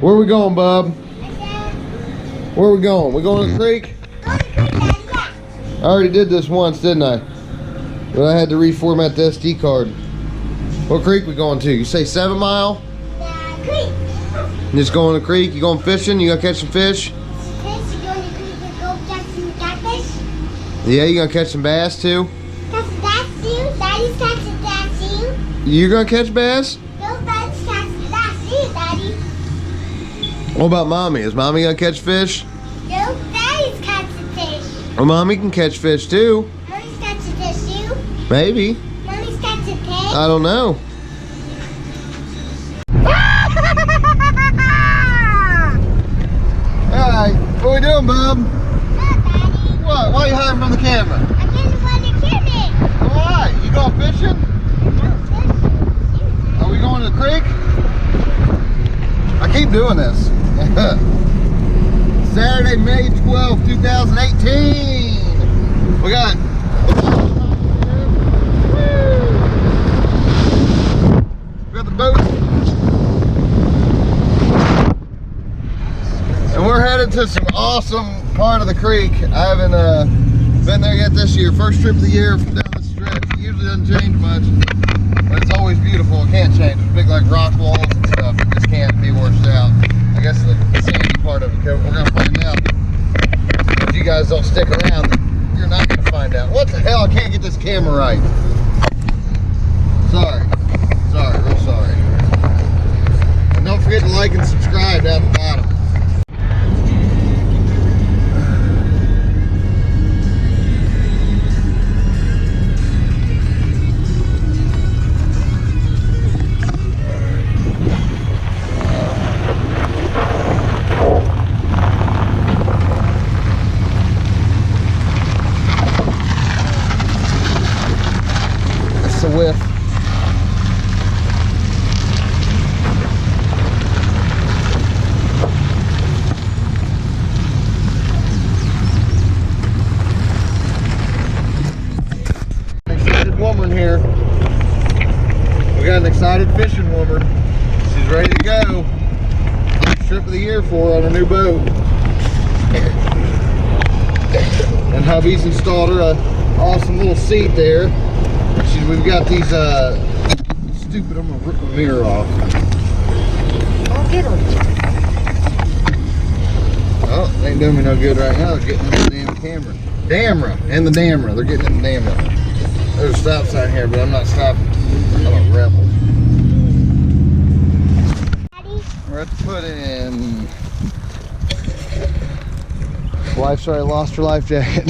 Where are we going, bub? Where are we going? We going to the creek? Go to the creek, Daddy, yeah. I already did this once, didn't I? But I had to reformat the SD card. What creek we going to? You say 7 Mile? The creek. You just going to the creek? You going fishing? You gonna catch some fish? Fish, you go to the creek to go catch some catfish. Yeah, you gonna catch some bass too? Catch the bass too. Daddy's catching bass too. You gonna catch bass? No, Daddy's catching bass too, Daddy. What about mommy? Is mommy gonna catch fish? No, Daddy's catching fish. Well, mommy can catch fish too. Mommy's catching fish too. Maybe. Mommy's catching fish. I don't know. Alright, what we doing, bub? Look, Daddy. What? Why are you hiding from the camera? I can't find the camera. Why? You going fishing? Are we going to the creek? I keep doing this. Saturday, May 12th, 2018. We got the boat. And we're headed to some awesome part of the creek. I haven't been there yet this year. First trip of the year from down the stretch. It usually doesn't change much, but it's always beautiful. It can't change. It's big like rock walls and stuff. It just can't be washed out. I guess the sandy part of it, we're gonna find out. If you guys don't stick around, you're not gonna find out. What the hell? I can't get this camera right. Sorry, real sorry. And don't forget to like and subscribe down at the bottom. Whiff. Excited woman here. We got an excited fishing woman. She's ready to go. First trip of the year for her on a new boat. And hubby's installed her a awesome little seat there. We've got these, stupid, I'm gonna rip the mirror off. I'll get them. Oh, they ain't doing me no good right now. They're getting in the damn camera. Damera, and the damera. They're getting in the damera. There's a stop sign here, but I'm not stopping. I'm a rebel. Daddy? We're at the put in. Wife, sorry, lost her life jacket.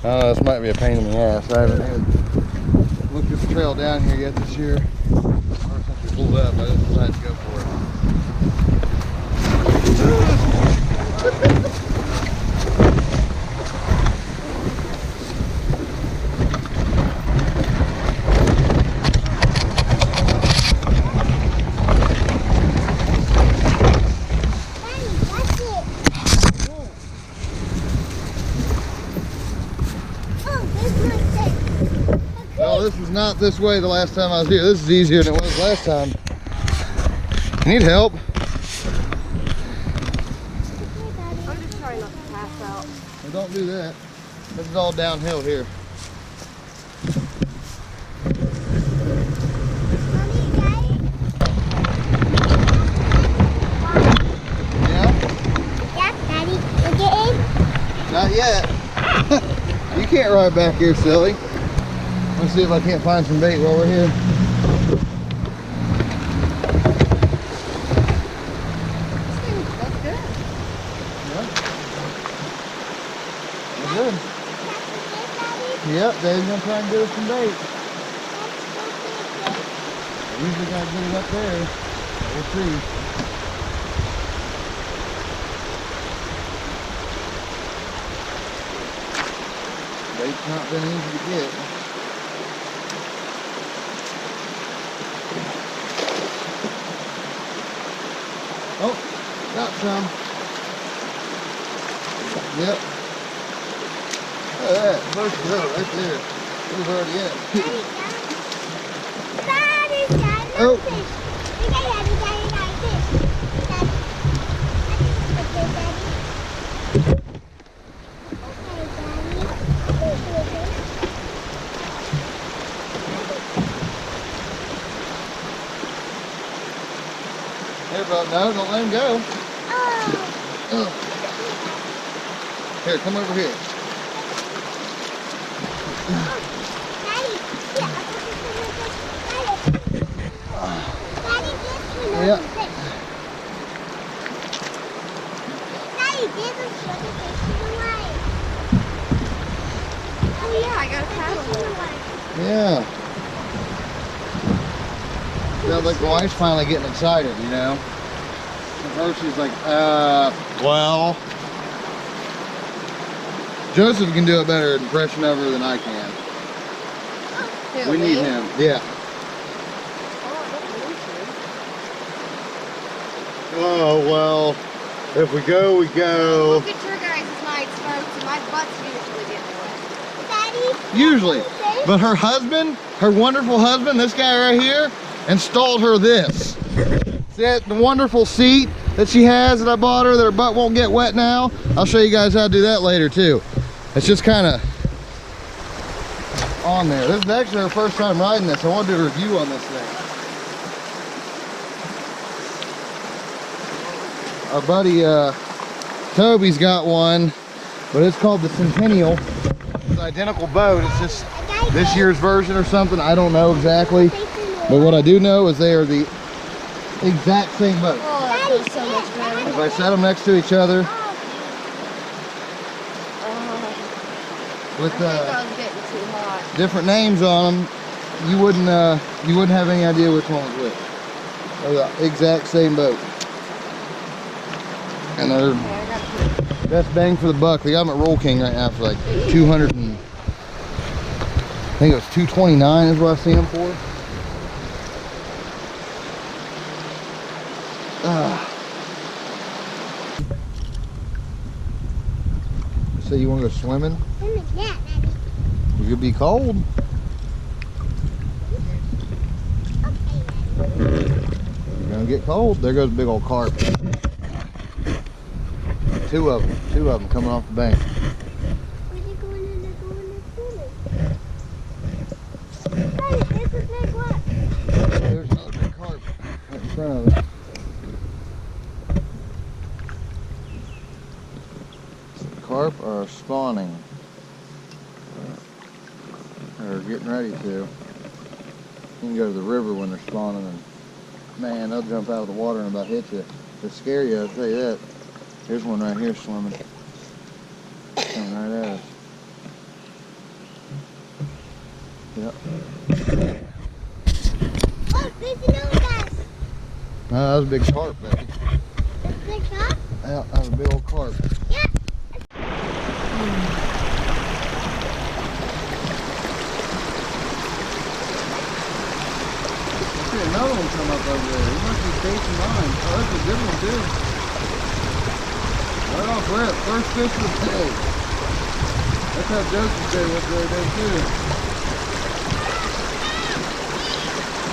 This might be a pain in the ass. I haven't even looked at the trail down here yet this year. Ever since we pulled up, I just decided to go for it. Well, this was not this way the last time I was here. This is easier than it was last time. You need help? I'm just trying not to pass out. Well, don't do that. This is all downhill here. Yeah? Yeah, Daddy. You get in? Not yet. You can't ride back here, silly. Let's see if I can't find some bait while we're here. That's good. Yeah. That's good. Yep, Daddy's gonna try and get us some bait. I usually gotta get it up there. We'll see. Bait's not been easy to get. Oh, got some. Yep. Look at that. First row right there. It was already in. Daddy, got Oh. fish. We got Here, bud. No, don't let him go. Oh. Here, come over here. Daddy, Daddy, this one. Yeah. Daddy, this is what the fish away. Oh yeah, I got a paddle. Yeah. Sounds like the wife's finally getting excited, you know? And she's like, well. Joseph can do a better impression of her than I can. Who, We need me? him. Yeah. Oh, well, if we go, we go. Look at your guys' nights, folks, and my butt's usually getting wet. Daddy. Usually. But her husband, her wonderful husband, this guy right here, installed her this. See that the wonderful seat that she has that I bought her that her butt won't get wet now? I'll show you guys how to do that later too. It's just kind of on there. This is actually her first time riding this. I wanted to do a review on this thing. Our buddy Toby's got one, but it's called the Centennial. It's an identical boat. It's just this year's version or something. I don't know exactly. But what I do know is they are the exact same boat. Oh, that feels so much better. If I set them next to each other with I think I was getting too hot. different names on them, you wouldn't have any idea which one was which. They're the exact same boat, and they're Okay, I got to best bang for the buck. They got them at Roll King right now for like 200 and I think it was 229 is what I see them for. So you want to go swimming? You could be cold. You're gonna get cold. There goes a big old carp. Two of them coming off the bank. There's another big carp right in front of us. Carp are spawning. Or getting ready to. You can go to the river when they're spawning and man, they'll jump out of the water and about hit you. They'll scare you, I'll tell you that. Here's one right here swimming. Coming right at us. Yep. Oh, there's another guy. No, that was a big carp, baby. Big carp? Yeah, that was a big old carp. Yeah. See another one come up over there. He must be chasing mine. Oh, that's a good one too. Right off rip. First fish of the day. That's how Joseph did it the other day too.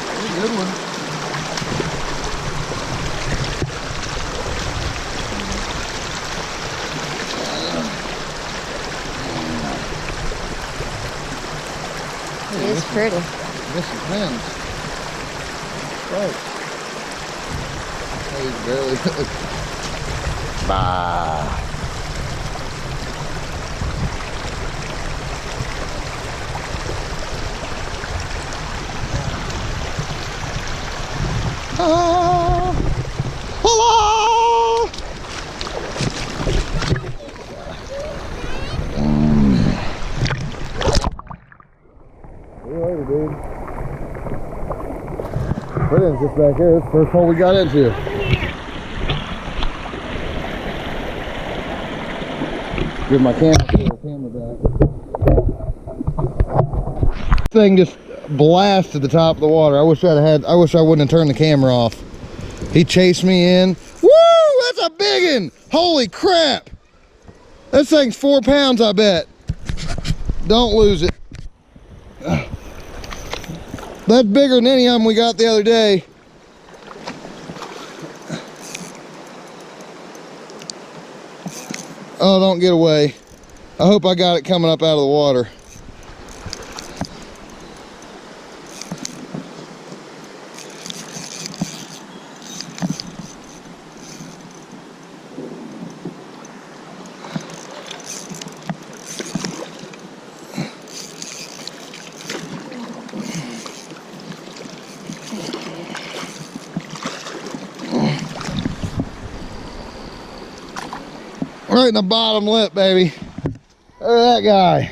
That's a good one. It is pretty. Missing fins. Right. He's barely good. Bah. Ah. Hello. See you later, dude. Put in just back here. It's the first hole we got into. Give my camera back. Thing just blasted the top of the water. I wish I wouldn't have turned the camera off. He chased me in. Woo! That's a big one! Holy crap! This thing's 4 pounds, I bet. Don't lose it. That's bigger than any of them we got the other day. Oh, don't get away. I hope I got it coming up out of the water. Right in the bottom lip, baby. Look at that guy.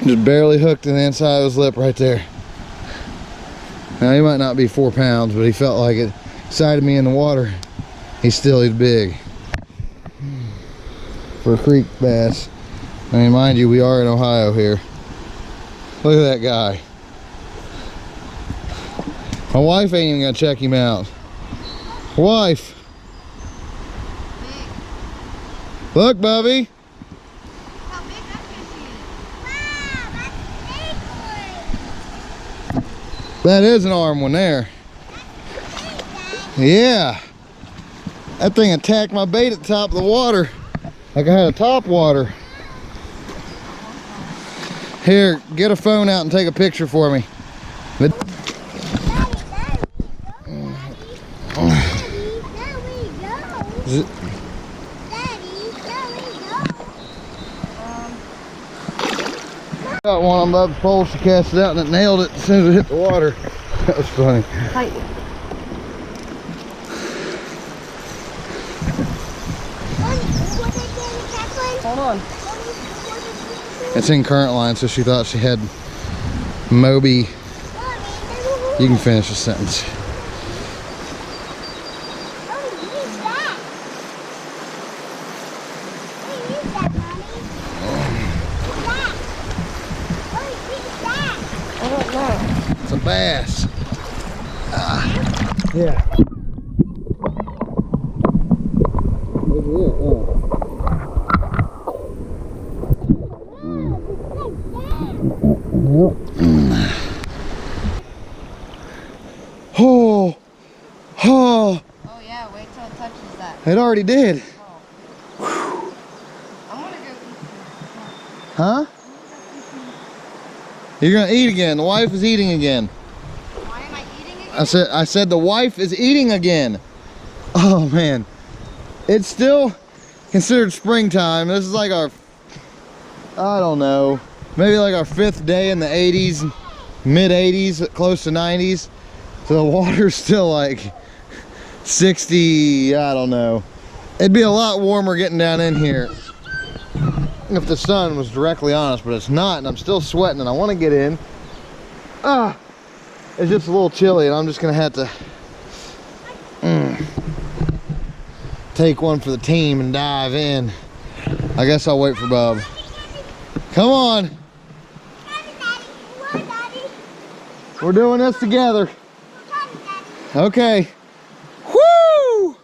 Just barely hooked in the inside of his lip right there. Now he might not be 4 pounds, but he felt like it. Sighted me in the water. He's big. For a creek bass. I mean, mind you, we are in Ohio here. Look at that guy. My wife ain't even gonna check him out. Wife. Look, Bubby. How big that fish is. Wow, that's a big one. That is an arm one there. Yeah. That thing attacked my bait at the top of the water. Like I had a top water. Here, get a phone out and take a picture for me. Daddy, there we go. Is it- Daddy, there we go. Got one on Bub's pole, she cast it out and it nailed it as soon as it hit the water. That was funny. Tight. Hold on. It's in current line, so she thought she had Moby. You can finish the sentence. I don't know. It's a bass. Yeah. Oh, oh, Oh yeah, wait till it touches that. it already did. Oh. I'm gonna go. Huh? You're gonna eat again. The wife is eating again. Why am I eating again? I said the wife is eating again. Oh man. It's still considered springtime. This is like our, I don't know, maybe like our 5th day in the 80s, mid 80s, close to 90s. So the water's still like 60, I don't know. It'd be a lot warmer getting down in here if the sun was directly on us, but it's not, and I'm still sweating and I want to get in. It's just a little chilly and I'm just gonna have to take one for the team and dive in. I guess I'll wait for Bub. Come on. We're doing this together. Okay. Woo!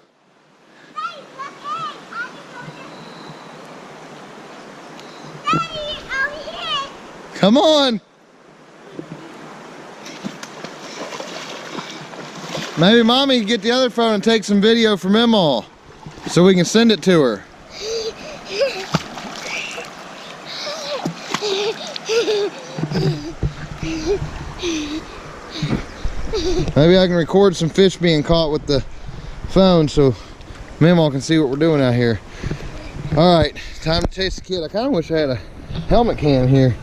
Come on. Maybe mommy can get the other phone and take some video from Emma so we can send it to her. Maybe I can record some fish being caught with the phone so Mamaw can see what we're doing out here. All right, time to chase the kid. I kind of wish I had a helmet cam here.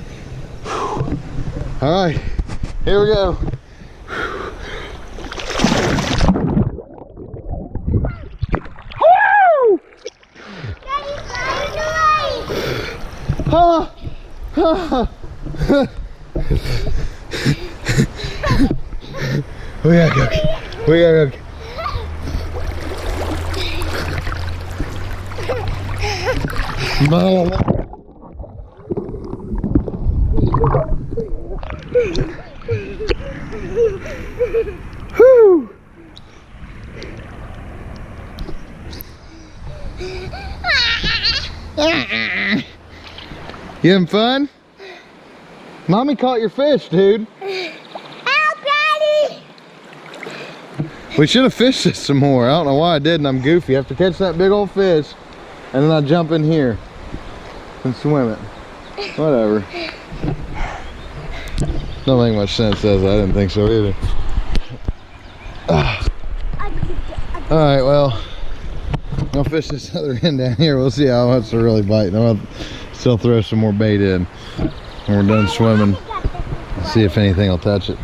All right, here we go. Ah, ah. We gotta go. We gotta go. Whew. You having fun? Mommy caught your fish, dude. Help, Daddy! We should have fished this some more. I don't know why I didn't. I'm goofy. I have to catch that big old fish and then I jump in here and swim it. Whatever. Don't make much sense, does it? I didn't think so either. All right, well, I'll fish this other end down here. We'll see how much they're really biting. I'll still throw some more bait in when we're done swimming. See if anything will touch it.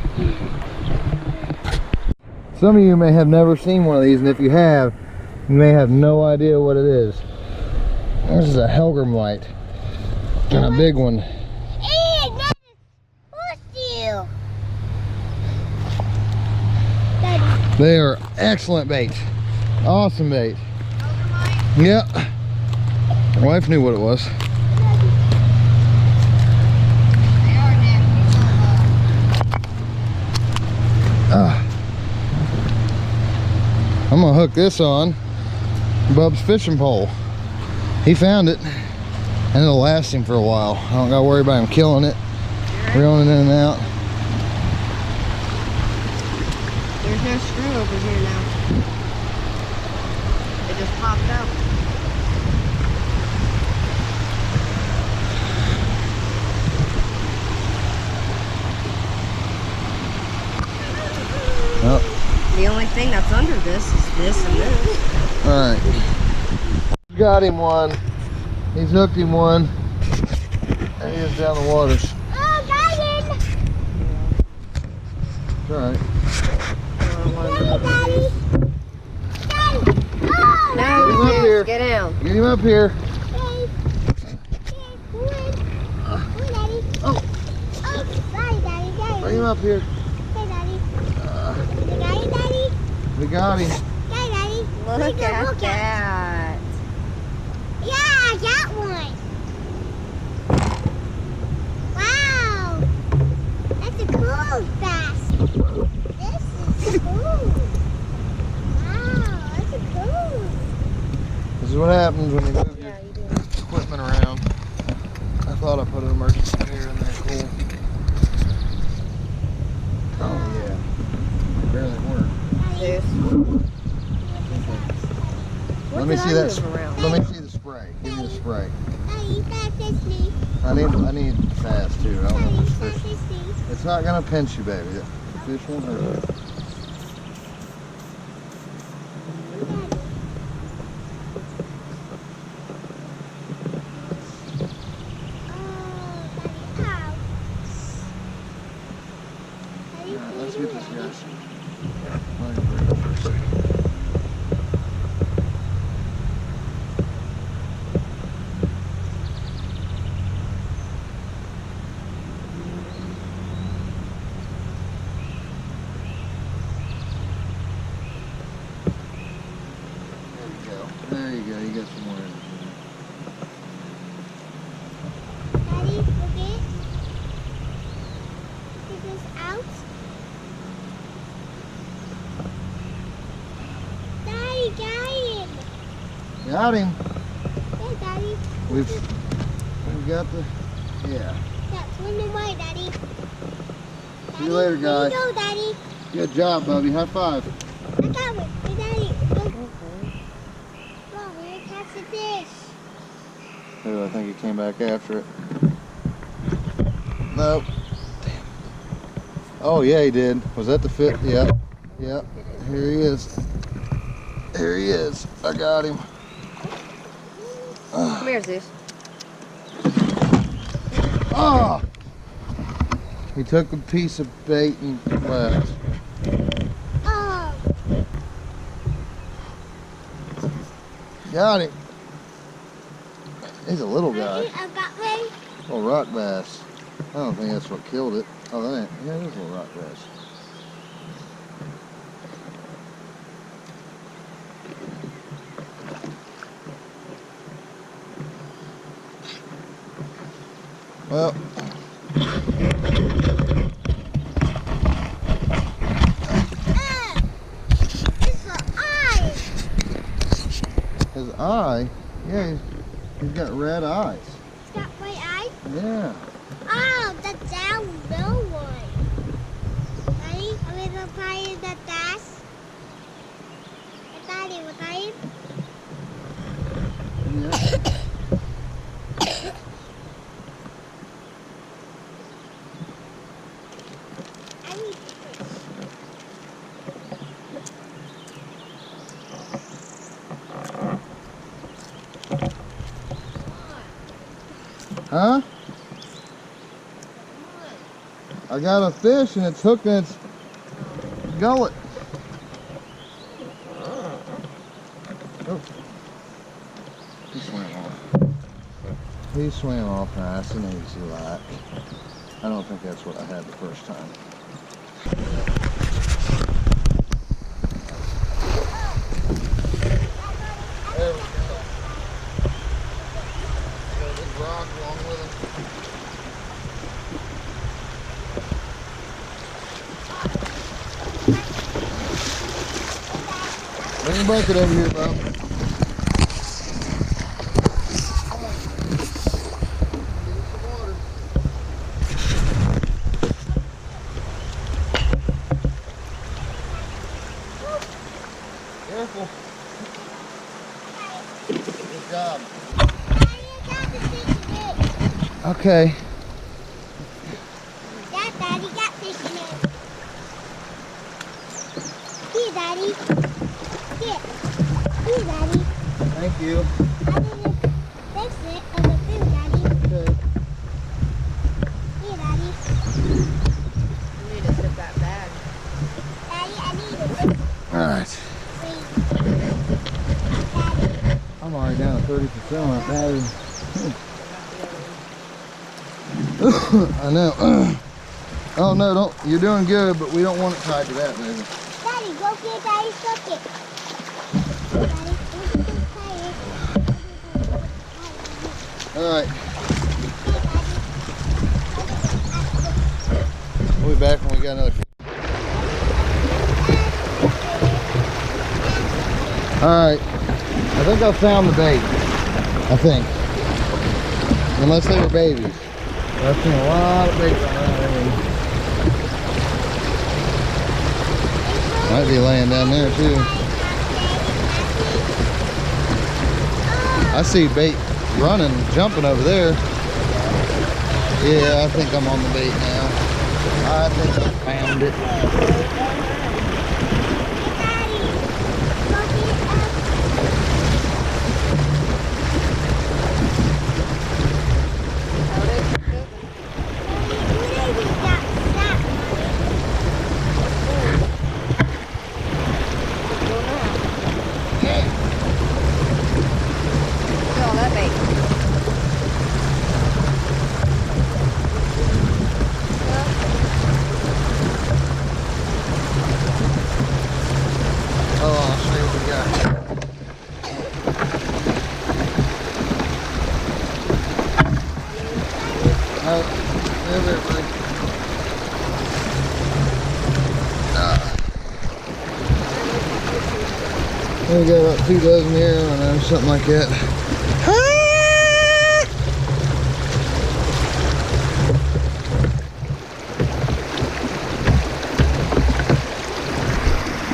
Some of you may have never seen one of these, and if you have, you may have no idea what it is. This is a helgermite, and a big one. Hey, what's you? Daddy. They are excellent bait. Awesome bait. Yep. My wife knew what it was. I'm gonna hook this on Bub's fishing pole. He found it, and it'll last him for a while. I don't gotta worry about him killing it, reeling it in and out. There's no screw over here now. It just popped out. Oh. The only thing that's under this is this and this. Alright. Got him one. He's hooked him one. And he is down the waters. Oh, got him. It's alright. Daddy. Daddy. Oh, No, Get him up here. get down. Get him up here. Daddy. Daddy. Oh. Oh, Daddy, Daddy, Daddy. Bring him up here. Hey, Daddy. Daddy, Daddy. We got him. Daddy, Daddy. Look at that. Yeah, I got one. Wow. That's a cool bass. This is cool. Wow, that's a cool. This is what happens when you move your Yeah, you do. equipment around. I thought I put an emergency gear in there. Cool. Oh yeah. Barely worked. This. Let me see that. Let me see the spray. Give me the spray. Daddy, that's me. I need fast too. I don't know if Daddy, this fish. that's me. It's not gonna pinch you, baby. The fish won't hurt you. Let's get this guy. Let me bring it for a second. There you go. You got some more energy. Daddy, look it. Get this out. Daddy, got him. Got him. Hey, Daddy. We've got the. Yeah. That's one of my Daddy. See you later, guys. Here you go, Daddy. Good job, Bubby. High five. I got it. Hey, Daddy. Look. Mom, we're gonna catch the fish. Oh, I think he came back after it. Nope. Damn. Oh, yeah, he did. Was that the fit? Yep. Yep. Here he is. Here he is. I got him. Come here, Zeus. Oh! He took a piece of bait and left. Oh. Got him. He's a little guy. Daddy, I got me. Little rock bass. I don't think that's what killed it. Oh, that ain't. Yeah, it is a little rock bass. Well, It's an eye. his eye, yeah, he's got red eyes. It's got white eye. Yeah. Oh, that's that little one. Daddy, are we gonna play in the dash? Daddy, we're playing. Yeah. I need fish. Huh? I got a fish and it's hooked in its gullet. He swam off nice and easy like. I don't think that's what I had the first time. There we go. Got a big rock along with him. Bring your bucket over here, Bob. Careful. Good job. Okay. Daddy got fish in it. Here, Daddy. Here. Here, Daddy. Thank you. I didn't fix it on the food, Daddy. Okay. Here, Daddy. You need to zip that bag. Daddy, I need to fix it. All right. Daddy. I'm already down to 30% on my battery. I know. Oh no, don't. You're doing good, but we don't want it tied to that, baby. Daddy, go get Daddy's bucket. Daddy, All right. We'll be back when we got another. All right. I think I found the bait. I think. Unless they were babies. I've seen a lot of baits on that area. Might be laying down there too. I see bait running, jumping over there. Yeah, I think I'm on the bait now. I think I found it. Look at all that bait. Oh, I'll show you what we got. Oh, there, buddy. We got about 2 dozen here, I don't know, something like that.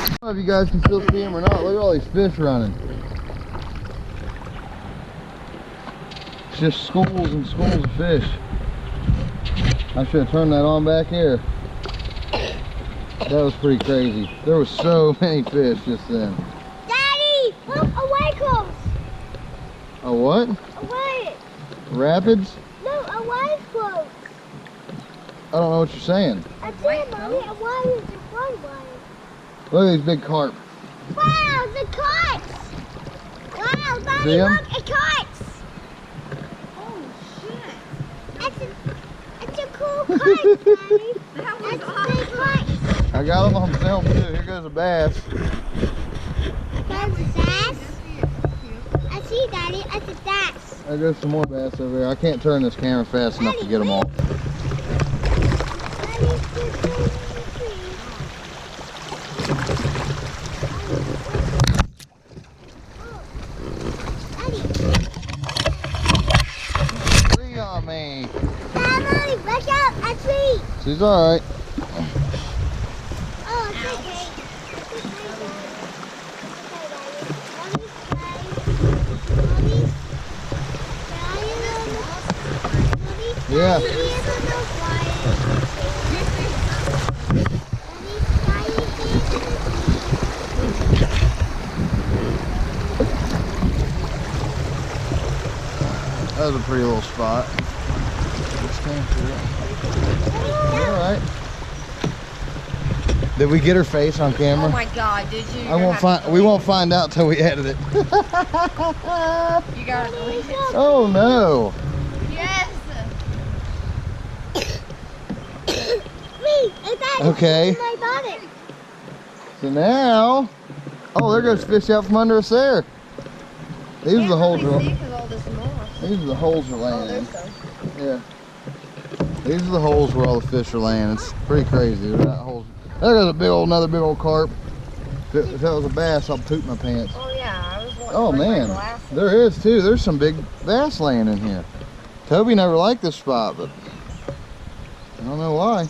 I don't know if you guys can still see them or not. Look at all these fish running. It's just schools and schools of fish. I should have turned that on back here. That was pretty crazy. There was so many fish just then. Daddy, look, a wave comes. A what? A wave. Rapids? No, a wave comes. I don't know what you're saying. I see, Mommy, a wave is a one wave. Look at these big carp. Wow, the kites! Wow, Daddy, See 'em? look, a kites! Oh shit. It's a cool kite, Daddy. That was That's a awesome. big kite. I got them on film too. Here goes a bass. That's a bass. I see, Daddy, that's a bass. There goes some more bass over there. I can't turn this camera fast enough to get them all. Daddy, it's the tree. Three on me. Daddy, back up, a tree. She's all right. Oh, it's okay. Yeah. That was a pretty little spot. Just came through. All right. Did we get her face on camera? Oh my god, did you? I won't find. We won't find out till we edit it. You gotta delete it. Oh no! Okay. My body. So now, oh, there goes fish out from under us there. These are the holes. These are the holes we're laying in. Yeah. These are the holes where all the fish are laying. It's pretty crazy. There goes another big old carp. If that was a bass, I'll poop my pants. Oh yeah, I was wanting Oh to bring my man, glasses. there is too. There's some big bass laying in here. Toby never liked this spot, but I don't know why.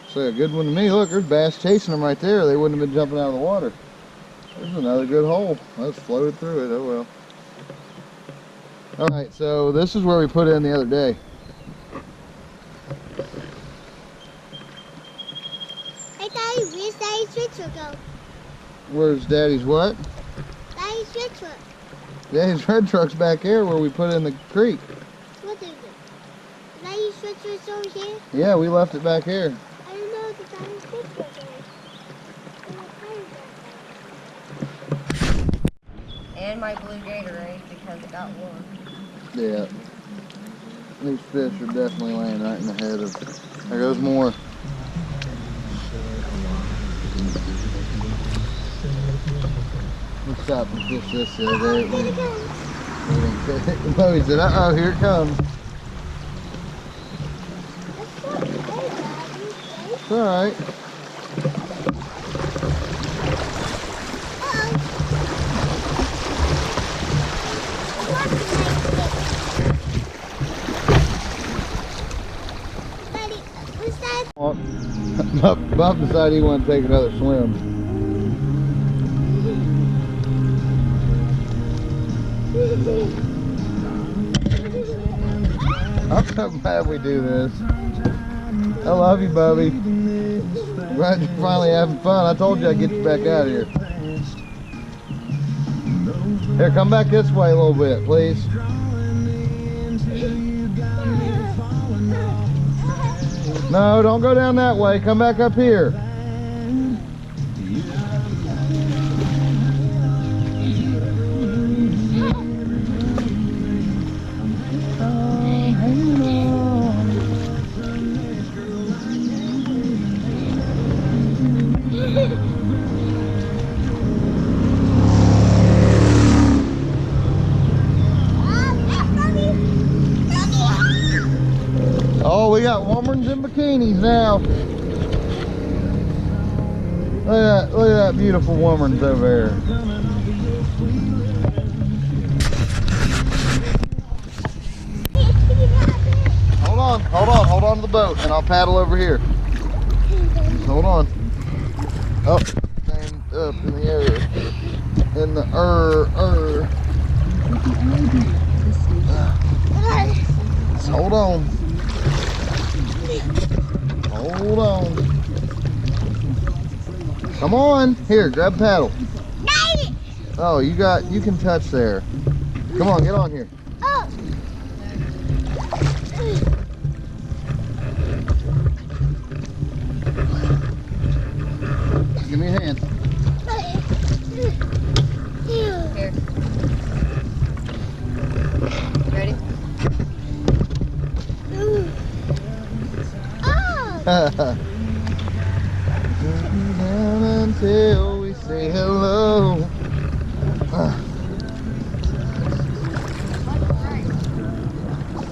So a good one to me. Look, there's bass chasing them right there. They wouldn't have been jumping out of the water. There's another good hole. Let's floated through it. Oh well. All right, so this is where we put in the other day. Hey, Daddy, where's Daddy's picture go? Where's Daddy's what? Daddy's picture. Daddy's red truck's back here where we put in the creek. What is it? Daddy's picture is over here? Yeah, we left it back here. I don't know what the Daddy's picture is. And my blue Gatorade because it got warm. Yeah. These fish are definitely laying right in the head of... There goes more. Let's stop and fish this the other day. Chloe said, uh-oh, here it comes. It's alright. Bob decided he wanted to take another swim. I'm so glad we do this. I love you, Bubby. Glad you're finally having fun. I told you I'd get you back out of here. Here, come back this way a little bit, please. No, don't go down that way. Come back up here. Oh, we got women's in bikinis now. Look at that beautiful woman's over there. Hold on to the boat and I'll paddle over here. Just hold on. Oh, stand up in the air. In the Just hold on. Hold on. Come on. Here, grab paddle. Oh, you can touch there. Come on, get on here. Oh. Give me a hand. Here. Ready? Down until we say hello.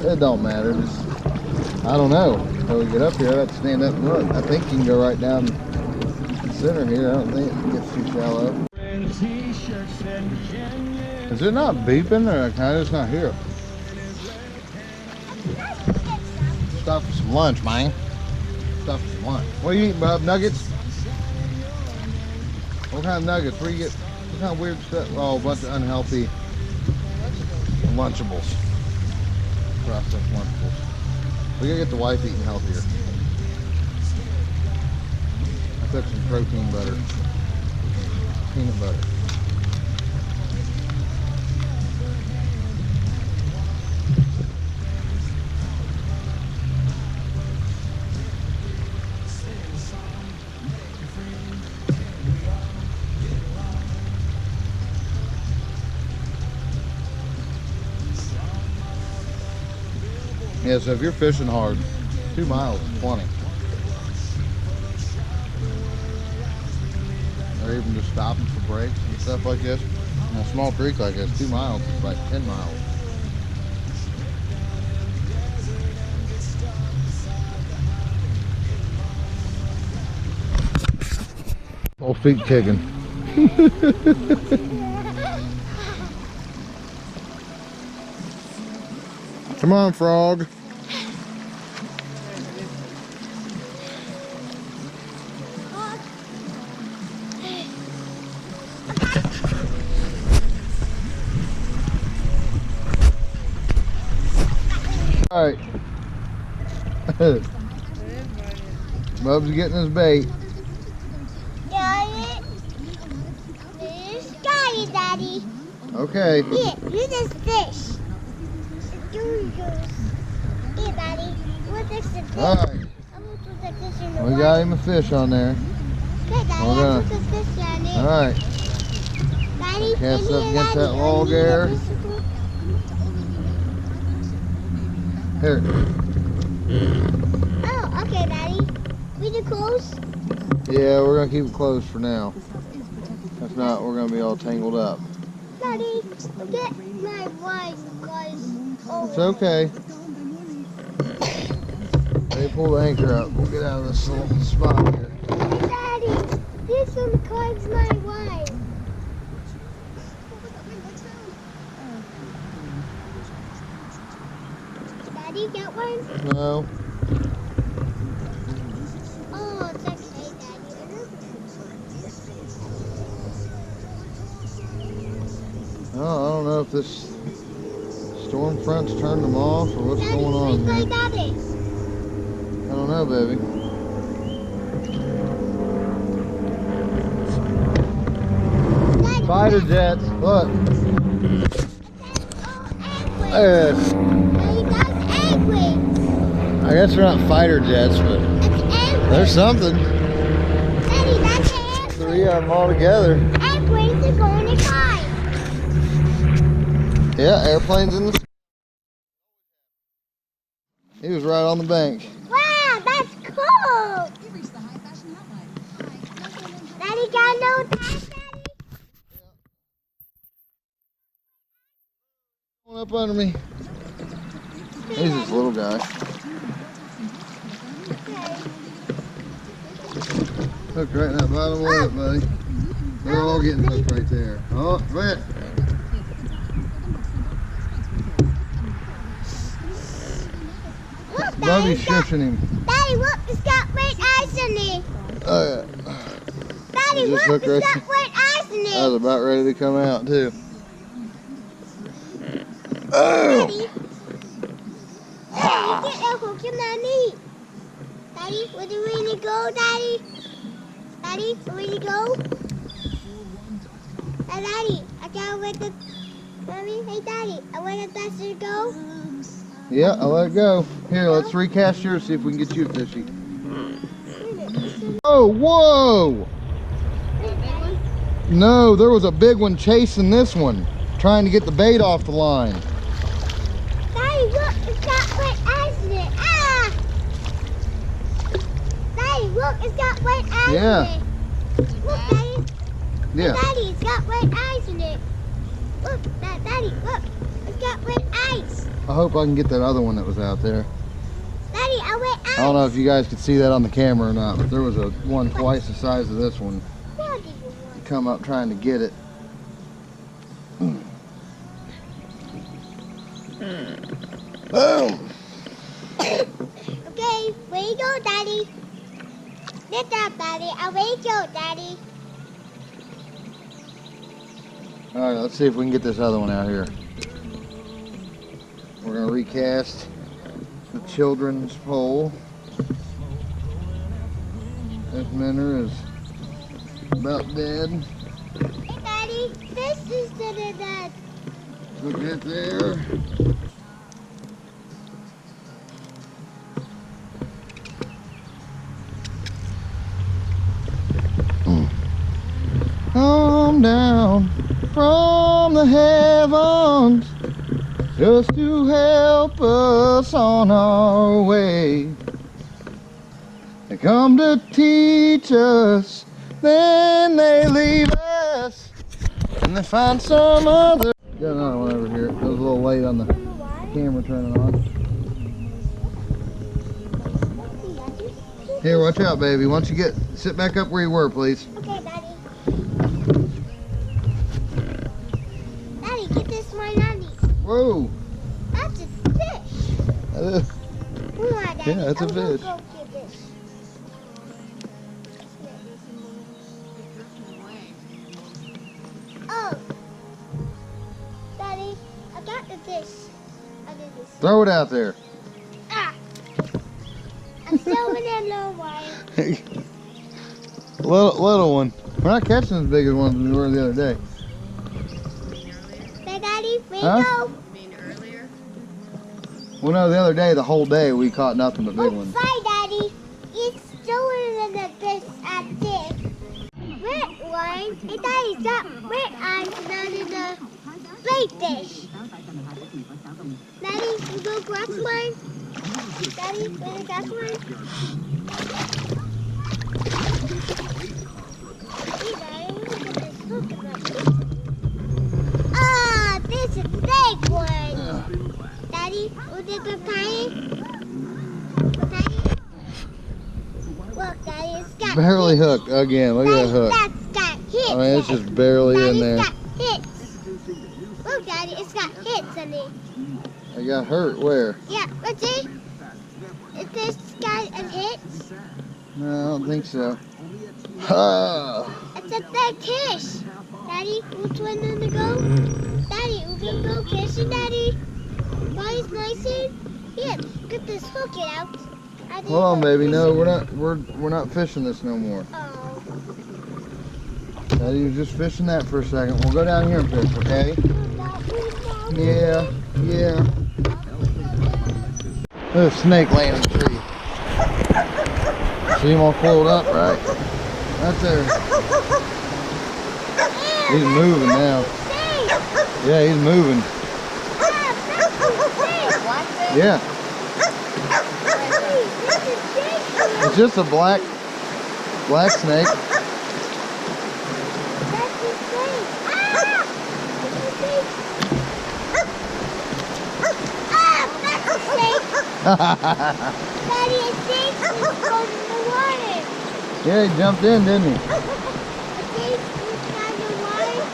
It don't matter. Just, I don't know. Until we get up here, I have to stand up and look. I think you can go right down the center here. I don't think it gets too shallow. Is it not beeping, or can I just not hear it? Stop for some lunch, man. Stop for some lunch. What are you eating, Bob? Nuggets? What kind of nuggets? Where you get? What kind of weird stuff? Oh, a bunch of unhealthy Lunchables. Processed Lunchables. We gotta get the wife eating healthier. I took some protein butter. Peanut butter. Yeah, so if you're fishing hard, 2 miles is plenty. Or even just stopping for breaks and stuff like this. In a small creek like this, 2 miles is like 10 miles. Old feet kicking. Come on, frog. All right. Bub's getting his bait. Got it. Got it, Daddy. Okay. Here, here's this fish. Here, Daddy. What's this fish? All right. I'm gonna put the fish in the We water. got him a fish on there. Okay, Daddy, We're I'll put the fish on it. All right. Daddy, Cast give up me against Daddy, that log there. Here. Oh, okay, Daddy. We do close? Yeah, we're gonna keep it closed for now. If not, we're gonna be all tangled up. Daddy, get my wife, guys. Oh. It's okay. They pull the anchor up. We'll get out of this little spot here. Daddy, this one carves my wife. Daddy, get one? No. Oh, it's okay, Daddy. Oh, I don't know if this storm front's turned them off or what's Daddy, going on wait, here. Daddy. I don't know, baby. Daddy, Fighter jets, look. Daddy, There. that's egg wings. I guess they're not fighter jets, but That's egg wings. there's something. Daddy, that's egg 3 of them all together. Egg wings are going to fly. Yeah, airplanes in the sky. He was right on the bank. Wow, that's cool. Daddy, got no that, Daddy? Going up under me. He's this little guy. Okay. Hook right in that bottom lip, buddy. They're all getting hooked right there. Oh, wait. Look, Bubby's Daddy, shushing him. Daddy, look, it's got white eyes in it. Oh, yeah. Daddy, It just look, hooked it's right got white eyes in I was it. about ready to come out, too. Oh! Daddy, Daddy, get that hook in that meat. Daddy, where do we need to go, Daddy? Daddy, where we need to go? Hey, Daddy, I gotta let the... Mommy, hey, Daddy, I want the duster to go. Yeah, I'll let it go. Here, let's recast yours, see if we can get you fishy. Oh, whoa! No, there was a big one chasing this one, trying to get the bait off the line. Daddy, look, it's got white eyes in it. Ah! Daddy, look, it's got white eyes Yeah. in it. Look, Daddy. Yeah. Daddy, it's got white eyes in it. Look, Daddy, look, it's got white eyes. I hope I can get that other one that was out there. Daddy, I white eyes. I don't know if you guys could see that on the camera or not, but there was a one twice the size of this one What do you want? come up trying to get it. Boom! Okay, where you go, Daddy? Get up, Daddy. Away you go, Daddy. All right, let's see if we can get this other one out here. We're gonna recast the children's pole. This minnow is about dead. Hey, Daddy, this is the dad. Look at there. Come down from the heavens just to help us on our way. come to teach us, then they leave us, and they find some other. Got another one over here. It was a little late on the camera turning on. Here, watch out, baby. Once you sit back up where you were, please. Okay, Daddy. Daddy, get this my nanny. Whoa. That's a fish. That is, Come on, Daddy. yeah, that's a I'm gonna fish. go get this. Oh. Daddy, I got the fish. I did this. Throw it out there. Ah. I'm throwing it away. little one. We're not catching as big as ones we were the other day. Hey, Daddy, we Huh? go. Earlier? Well, no, the other day, the whole day, we caught nothing but big ones. Bye, Daddy. It's throwing the fish at this. Red one. Hey, Daddy, stop. Red eyes down in the big fish. Daddy, you go grab mine. Daddy, you go grab mine. Hey, Daddy, look at this. Look at this. Ah, this is a big one. Daddy, look at the tiny. Daddy. Look, Daddy, it's got Barely hits. hooked again. Look at that hook. That's got hits. I mean, it's just barely Daddy, in there. It's got hits. Look, Daddy, it's got hits in it. I got hurt. Where? Yeah, let's see. Is this guy a hits? No, I don't think so. Ah. It's a big fish. Daddy, which one in the go? Daddy, we can go fishing, Daddy. Body's nice in. Here, get this hook it out. Hold on, baby. No, we're not fishing this no more. Oh. Daddy was just fishing that for a second. We'll go down here and fish, okay? Yeah, yeah. There's a snake laying in the tree. See him all coiled up, right? Right there. He's moving now. Yeah, he's moving. Yeah. It's just a black snake. Daddy, a snake was going in the water. Yeah, he jumped in, didn't he? A snake was down the water.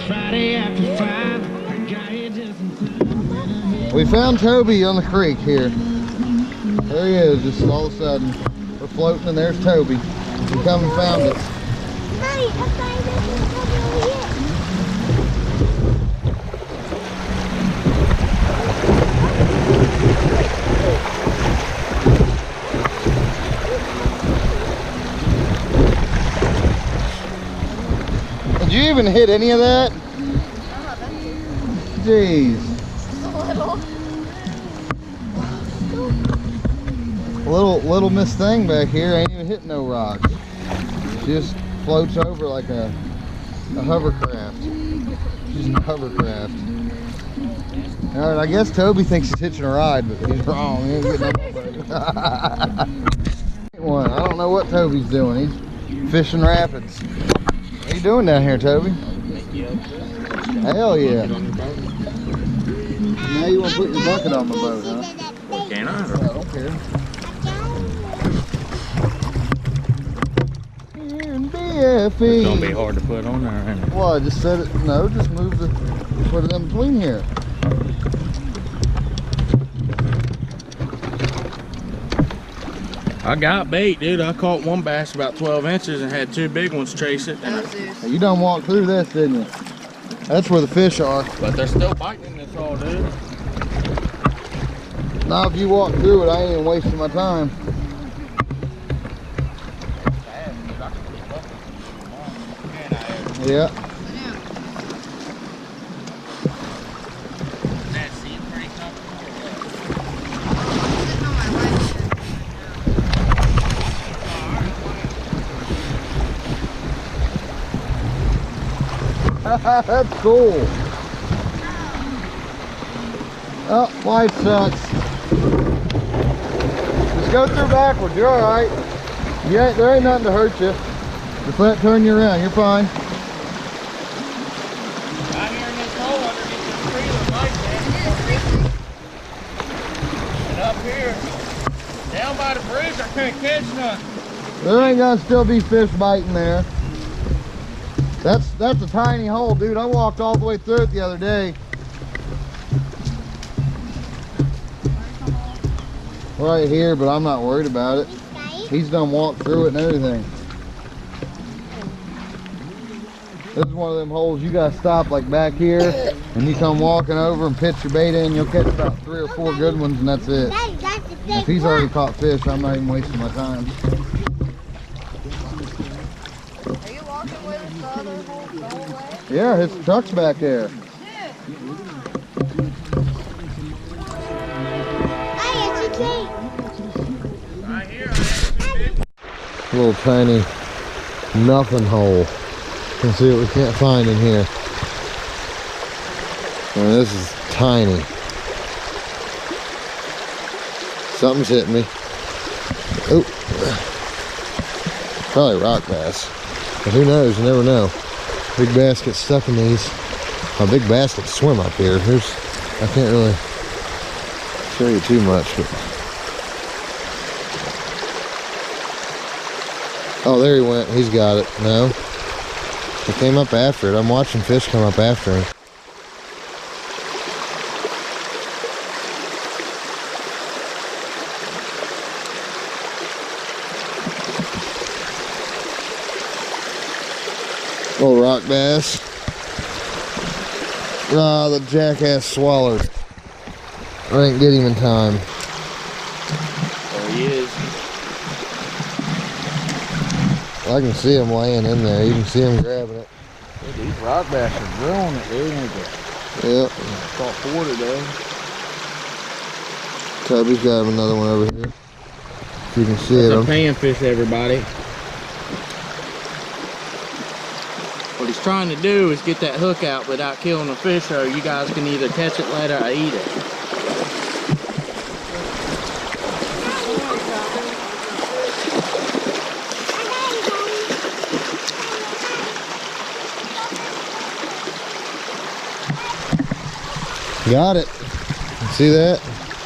Friday after 5, I got here just in time. We found Toby on the creek here. There he is, just all of a sudden. We're floating and there's Toby. We come and found it. Mommy, I find this over here. Did you even hit any of that? Jeez. Little Miss Thing back here ain't even hitting no rocks. She just floats over like a hovercraft. She's a hovercraft. All right, I guess Toby thinks he's hitching a ride, but he's wrong. He ain't getting no one. I don't know what Toby's doing. He's fishing rapids. What are you doing down here, Toby? Hell yeah. Now you want to put your bucket on my boat, huh? Can I? I don't care. BFE. It's gonna be hard to put on there, ain't it? Well, I just said it. No, just move put it in between here. I got bait, dude. I caught one bass about 12 inches and had two big ones chase it. And You done walked through this, didn't you? That's where the fish are. but they're still biting in this all, dude. Now, if you walk through it, I ain't even wasting my time. Yeah. Sitting on my right. That's cool. Oh, life sucks. Go through backwards. You're all right. There ain't nothing to hurt you. Just let it turn you around. You're fine. Right here in this hole underneath this tree, the light man. And up here, down by the bridge, I can't catch nothing. There ain't gonna still be fish biting there. That's a tiny hole, dude. I walked all the way through it the other day. Right here, but I'm not worried about it. He's done walked through it and everything. This is one of them holes you gotta stop like back here, and you come walking over and pitch your bait in. You'll catch about 3 or 4 good ones, and that's it. If he's already caught fish, I'm not even wasting my time. Are you walking with us the other hole the whole way? Yeah, his truck's back there. Right here, I have Little tiny nothing hole. Let's see what we can't find in here. Oh, this is tiny. Something's hitting me. Oh, probably rock bass. But who knows? You never know. Big bass get stuck in these. A big bass can swim up here. I can't really show you too much, but. Oh, there he went. He's got it. No. He came up after it. I'm watching fish come up after him. Little rock bass. Ah, the jackass swallowed. I didn't get him in time. There he is. I can see him laying in there. You can see him grabbing it. Dude, these rock bass are growing it, dude. Yep. Caught 4 today. Tubby's got another one over here. If you can see it. It's a panfish, everybody. What he's trying to do is get that hook out without killing the fish, so you guys can either catch it later or eat it. Got it. See that?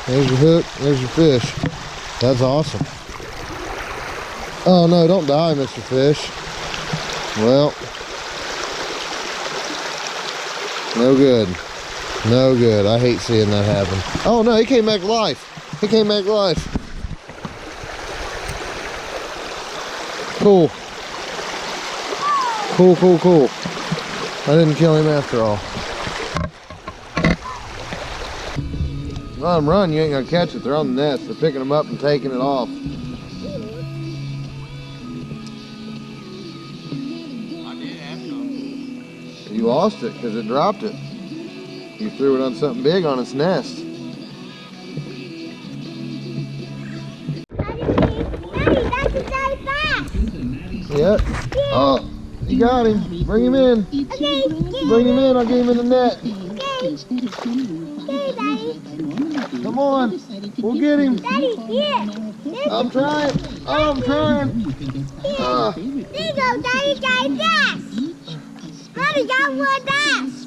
There's your hook. There's your fish. That's awesome. Oh no, don't die, Mr. Fish. Well, no good. No good. I hate seeing that happen. Oh no, he came back to life. He came back to life. Cool. Cool, cool, cool. I didn't kill him after all. Let them run, you ain't gonna catch it. They're on the nest. They're picking them up and taking it off. I did have some. You lost it because it dropped it. You threw it on something big on its nest. Daddy, that's a dive bass. Yep. Oh, you got him. Bring him in. Okay, Bring him in. I'll get him in the net. okay, Daddy. Come on. We'll get him. Daddy, here. I'm trying. I'm trying. There you go, Daddy, dive bass. Daddy got one bass.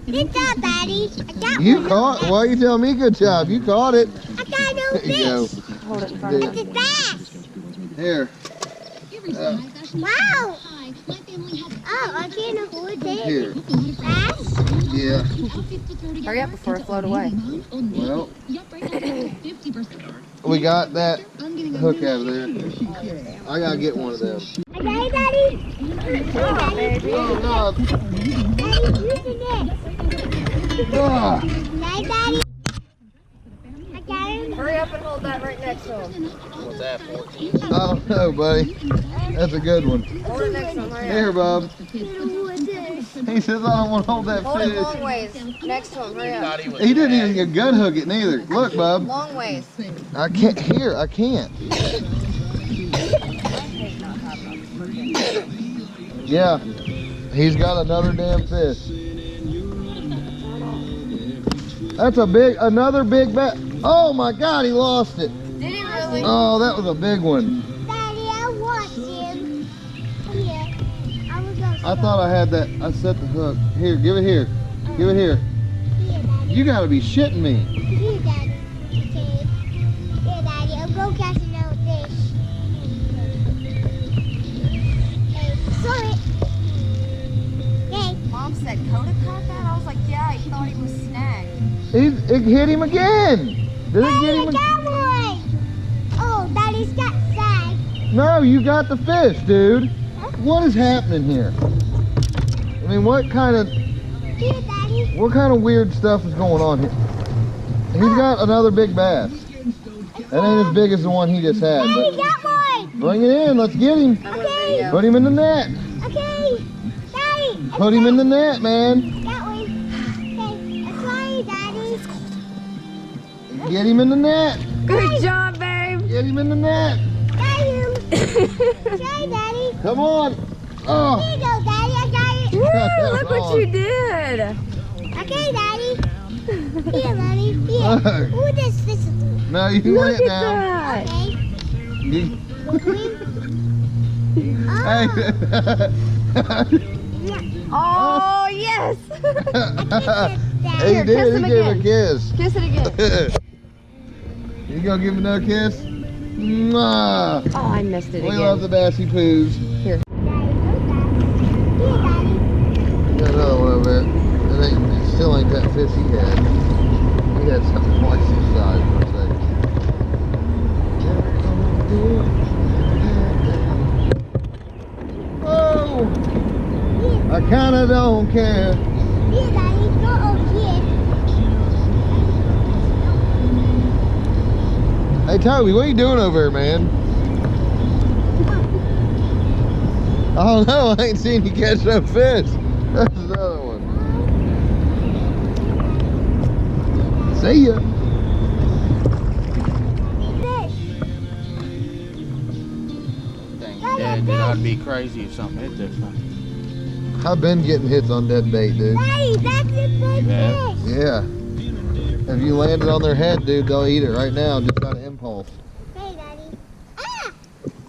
Good job, Daddy. I got You one. caught. Why are you telling me good job? You caught it. I got no There you go. fish. Hold it in front of It's a bass. Here. Wow. Oh, I can't hold it. Here. Bass? Yeah. you. Hurry up before it float away. Well, we got that hook out of there. I gotta get one of them. Okay, Daddy? Daddy, Oh, no. Daddy, use the net. Ah. Okay, Daddy? I got him. Hurry up and hold that right next to him. What's that, 14? I don't know, buddy. That's a good one. Hold it next to him. Hurry up. Here, Bob. He says I don't want to hold that Hold it long fish. ways. Next to him. Hurry up. Thought he was He didn't even dead. get gut hook it neither. Look, Bob. Long ways. I can't hear. I can't. Yeah. He's got another damn fish. That's another big bat. Oh my God, he lost it. Did he really? Oh, that was a big one. Daddy, I watched him. Here. I will go. I thought I had that. I set the hook. Here, give it here. Give it here. Here, Daddy. You gotta be shitting me. Here, Daddy. Okay. Here, Daddy. I'll go catch another fish. Hey, saw it. Okay. Mom said Coda caught that? I was like, yeah, he thought he was snagged. It hit him again. Did it get Daddy, him? I got one. Oh, Daddy's got sag. No, you got the fish, dude. What is happening here? I mean, what kind of Here, Daddy. weird stuff is going on here? He's got another big bass. That ain't as big as the one he just had, Daddy, but got one. bring it in. Let's get him. Okay. Put him in the net. Okay. Daddy. Put him in the net, man. That one. Okay. I'm sorry, Daddy. Get him in the net. Good job, babe. Get him in the net. Daddy. Try, Daddy. Come on. Oh. Here you go, Daddy. I got it. Woo, look what you did. Okay, Daddy. Here, Daddy. Here. Ooh, this is. No, you Look lay at it down. that. Okay. You- Oh. Oh, yes. He Here, did. kiss He him gave a again. kiss. Kiss it again. You gonna give him another kiss? Mwah. Oh, I missed it We love again. the bassy poos. Here. Got another one over there. It still ain't that fish he had. He had something twice his size for a second. Oh! I kinda don't care. Here, Daddy. Go over here. Hey Toby, what are you doing over here, man? Oh no, I ain't seen you catch no fish. That's another one. See ya. Fish. Dang, Dad, dude, I'd be crazy if something hit this one. I've been getting hits on dead bait, dude. Daddy, that's a big Yeah. fish. Yeah. If you land it on their head, dude, they'll eat it right now, just out of impulse. Hey, Daddy. Ah!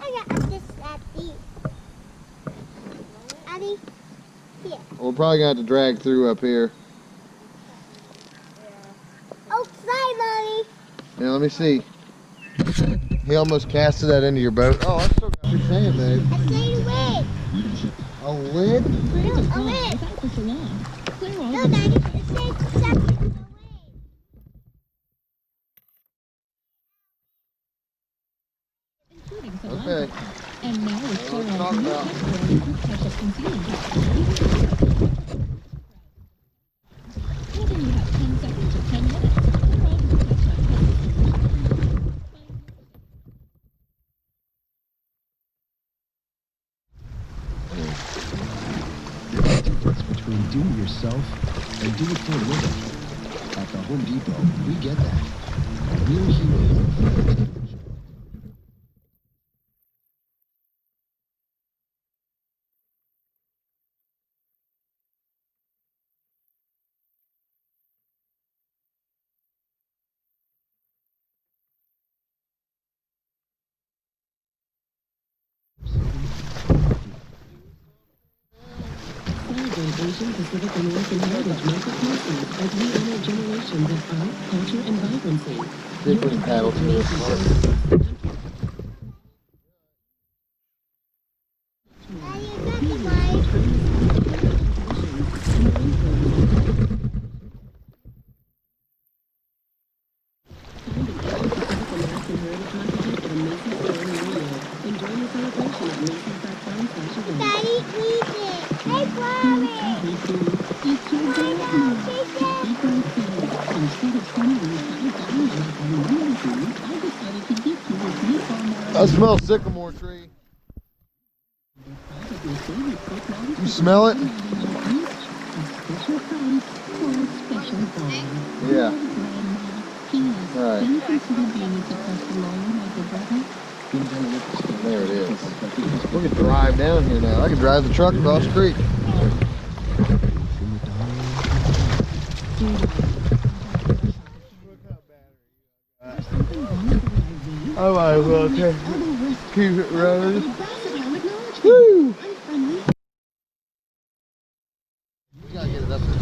I got this at the. Daddy. Here. We're probably gonna have to drag through up here. Oh, sorry, Mommy. Yeah, let me see. He almost casted that into your boat. Oh, I still got your sand, babe. I say wait. A lid? No, a wait. No, Daddy. It says something. Okay. And now Let's it's talk about Whether you have 10 seconds or 10 minutes, we're all difference between do it yourself and do it for a living. At the Home Depot, we get that. We're heroes. Celebrate Asian Pacific American Heritage Month of Mercy as we honor generations of art, culture, and vibrancy. different paddle tools. Daddy, you got the mic. Daddy, eat it. Hey, Flowers. I smell sycamore tree. You smell it? Yeah. Right. There it is. We can drive down here now. I can drive the truck across the creek. I might as well keep it running. Woo! You gotta get it up there.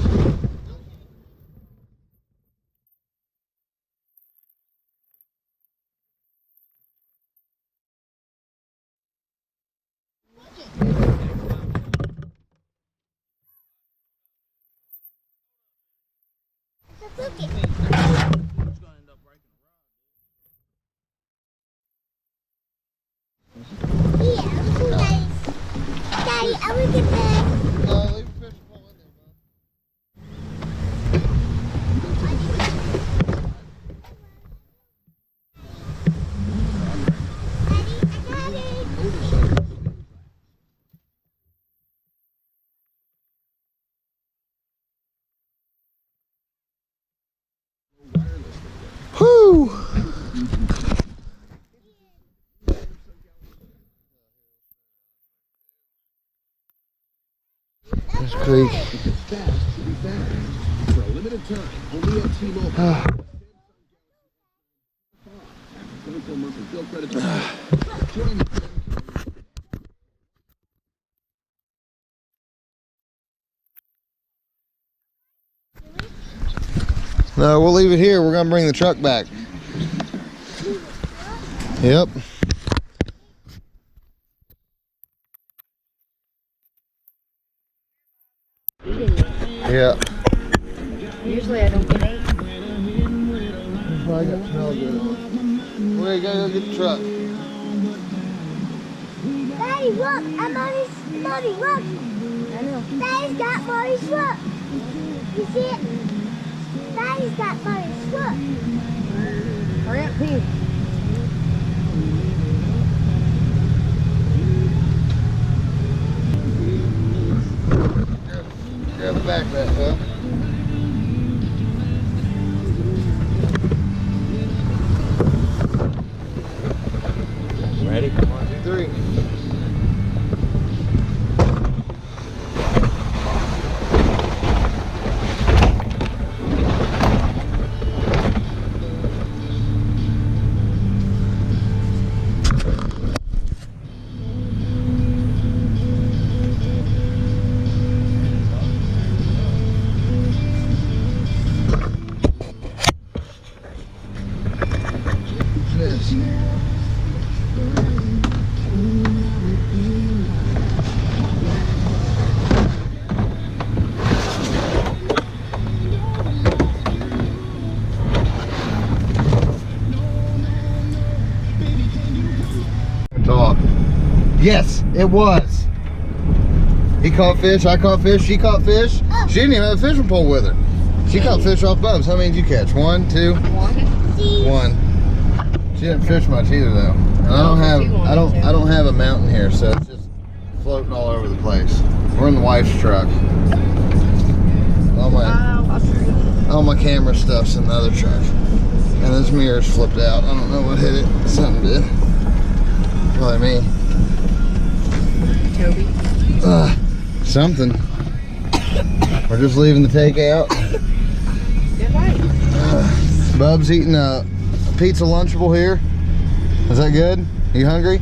Daddy, I will get back. No, leave the fishing pole in there, bud. Whew! This creek. For a limited time, only at T-Mobile. No, we'll leave it here. We're gonna bring the truck back. Yep. Yeah. Usually I don't get 8. I got smell good. Where you gotta go get the truck? Daddy, look, I'm on his Marty, look. I know. Daddy's got Marty's foot. You see it? Daddy's got Marty's foot. Hurry up, Pete. Grab the back of that, huh? Ready? 1, 2, 3. This. Talk. Yes, it was. He caught fish, I caught fish, she caught fish. She didn't even have a fishing pole with her. She caught fish off Bubs. How many did you catch? 1, 2? 1. She didn't fish much either though. And I don't have a mountain here, so it's just floating all over the place. We're in the wife's truck. All my camera stuff's in the other truck. And this mirror's flipped out. I don't know what hit it. Something did. Probably me. Toby. Something. We're just leaving the takeout. Bub's eating a pizza Lunchable here. Is that good? Are you hungry?